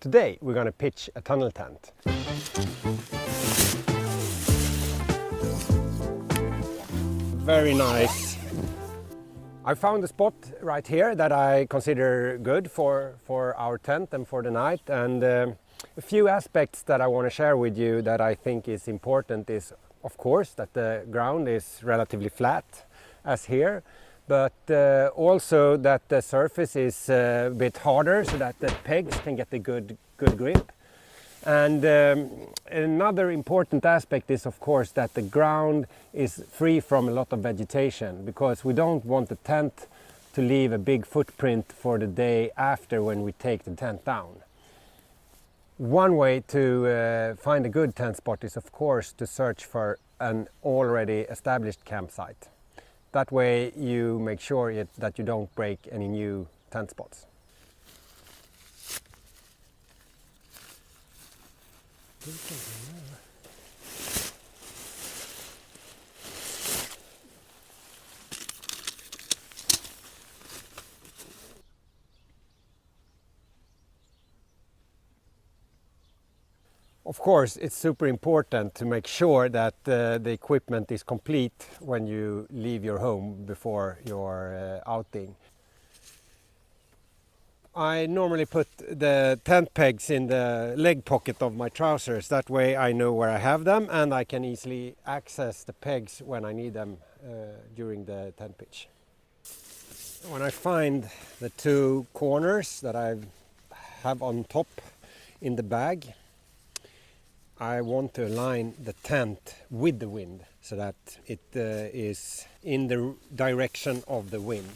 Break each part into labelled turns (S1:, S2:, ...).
S1: Today we're going to pitch a tunnel tent. Very nice. I found a spot right here that I consider good for our tent and for the night, and a few aspects that I want to share with you that I think is important is, of course, that the ground is relatively flat as here, but also that the surface is a bit harder so that the pegs can get a good grip. And another important aspect is, of course, that the ground is free from a lot of vegetation, because we don't want the tent to leave a big footprint for the day after when we take the tent down. One way to find a good tent spot is, of course, to search for an already established campsite. That way you make sure that you don't break any new tent spots. Of course, it's super important to make sure that the equipment is complete when you leave your home before your outing. I normally put the tent pegs in the leg pocket of my trousers. That way I know where I have them and I can easily access the pegs when I need them during the tent pitch. When I find the two corners that I have on top in the bag, I want to align the tent with the wind so that it is in the direction of the wind.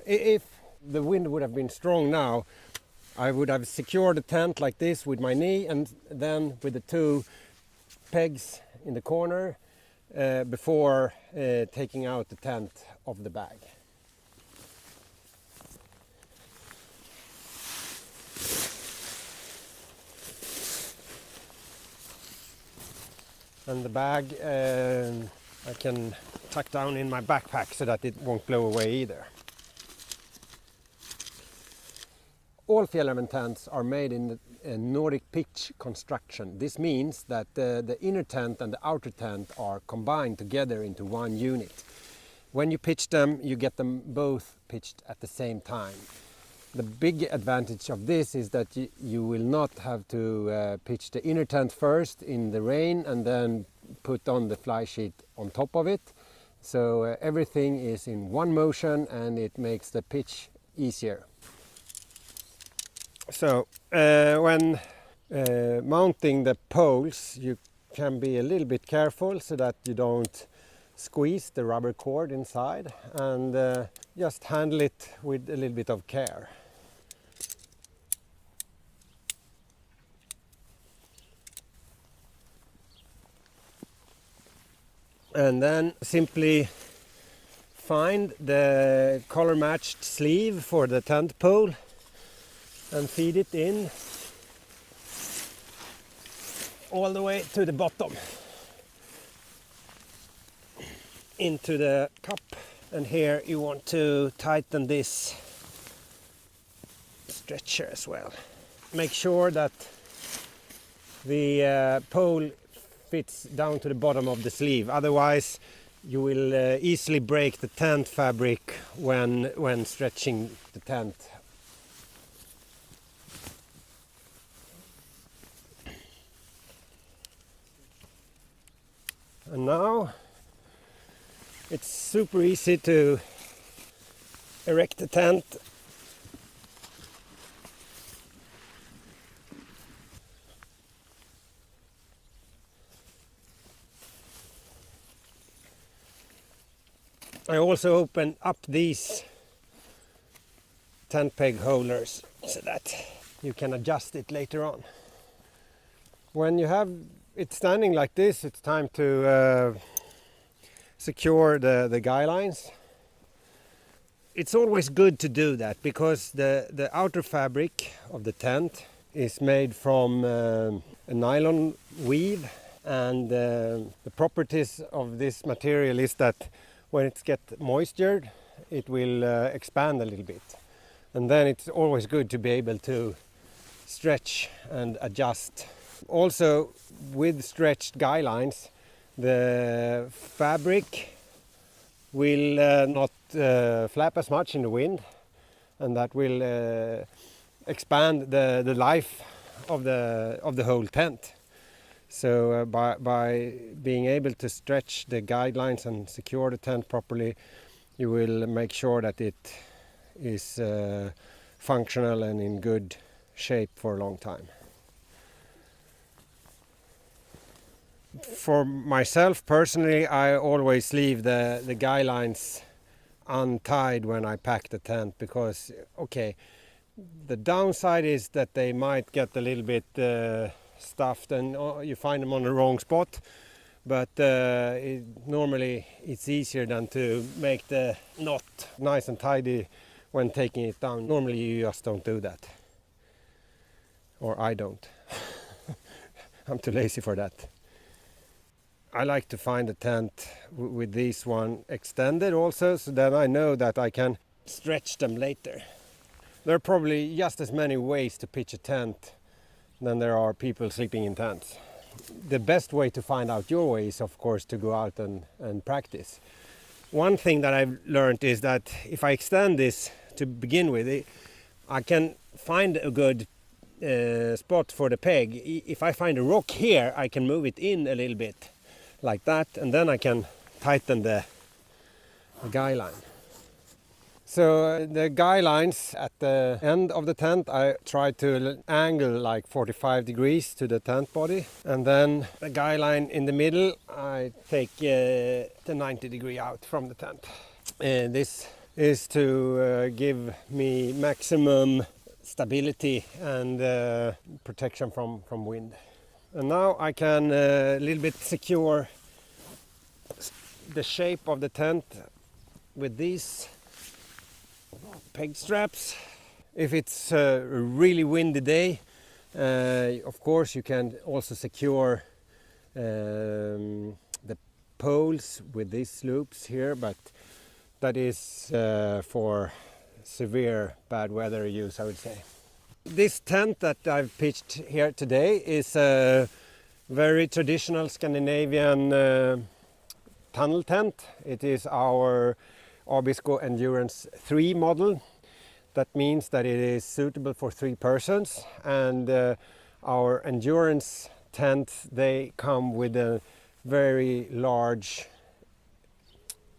S1: If the wind would have been strong now, I would have secured the tent like this with my knee, and then with the two pegs in the corner before taking out the tent of the bag. And the bag I can tuck down in my backpack so that it won't blow away either. All FJALLRAVEN tents are made in a Nordic pitch construction. This means that the inner tent and the outer tent are combined together into one unit. When you pitch them, you get them both pitched at the same time. The big advantage of this is that you will not have to pitch the inner tent first in the rain and then put on the fly sheet on top of it. So everything is in one motion and it makes the pitch easier. So when mounting the poles, you can be a little bit careful so that you don't squeeze the rubber cord inside, and just handle it with a little bit of care. And then simply find the color matched sleeve for the tent pole and feed it in all the way to the bottom into the cup. And here you want to tighten this stretcher as well. Make sure that the pole fits down to the bottom of the sleeve, otherwise you will easily break the tent fabric when stretching the tent. And now it's super easy to erect the tent. I also open up these tent peg holders so that you can adjust it later on. When you have it standing like this, it's time to secure the guy lines. It's always good to do that because the outer fabric of the tent is made from a nylon weave, and the properties of this material is that when it gets moisture, it will expand a little bit. And then it's always good to be able to stretch and adjust. Also, with stretched guy lines, the fabric will not flap as much in the wind, and that will expand the life of the whole tent. So by being able to stretch the guidelines and secure the tent properly, you will make sure that it is functional and in good shape for a long time. For myself personally, I always leave the guidelines untied when I pack the tent, because the downside is that they might get a little bit stuffed and you find them on the wrong spot, but normally it's easier than to make the knot nice and tidy when taking it down. Normally you just don't do that, or I don't. I'm too lazy for that. I like to find the tent with this one extended also, so then I know that I can stretch them later. There are probably just as many ways to pitch a tent than there are people sleeping in tents. The best way to find out your way is, of course, to go out and practice. One thing that I've learned is that if I extend this to begin with, I can find a good spot for the peg. If I find a rock here, I can move it in a little bit like that, and then I can tighten the guy line. So the guy lines at the end of the tent, I try to angle like 45 degrees to the tent body, and then the guy line in the middle, I take the 90 degree out from the tent. This is to give me maximum stability and protection from wind. And now I can a little bit secure the shape of the tent with these peg straps. If it's a really windy day, of course you can also secure the poles with these loops here, but that is for severe bad weather use, I would say. This tent that I've pitched here today is a very traditional Scandinavian tunnel tent. It is our Abisko Endurance 3 model. That means that it is suitable for 3 persons, and our endurance tents, they come with a very large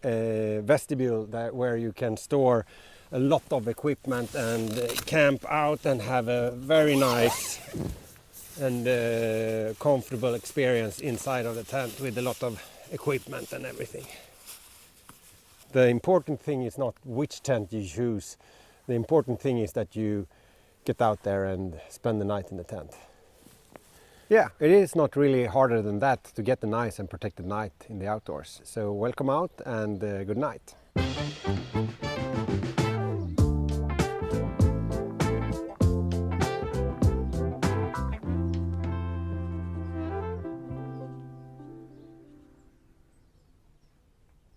S1: vestibule where you can store a lot of equipment and camp out and have a very nice and comfortable experience inside of the tent with a lot of equipment and everything. The important thing is not which tent you choose. The important thing is that you get out there and spend the night in the tent. Yeah, it is not really harder than that to get a nice and protected night in the outdoors. So welcome out and good night.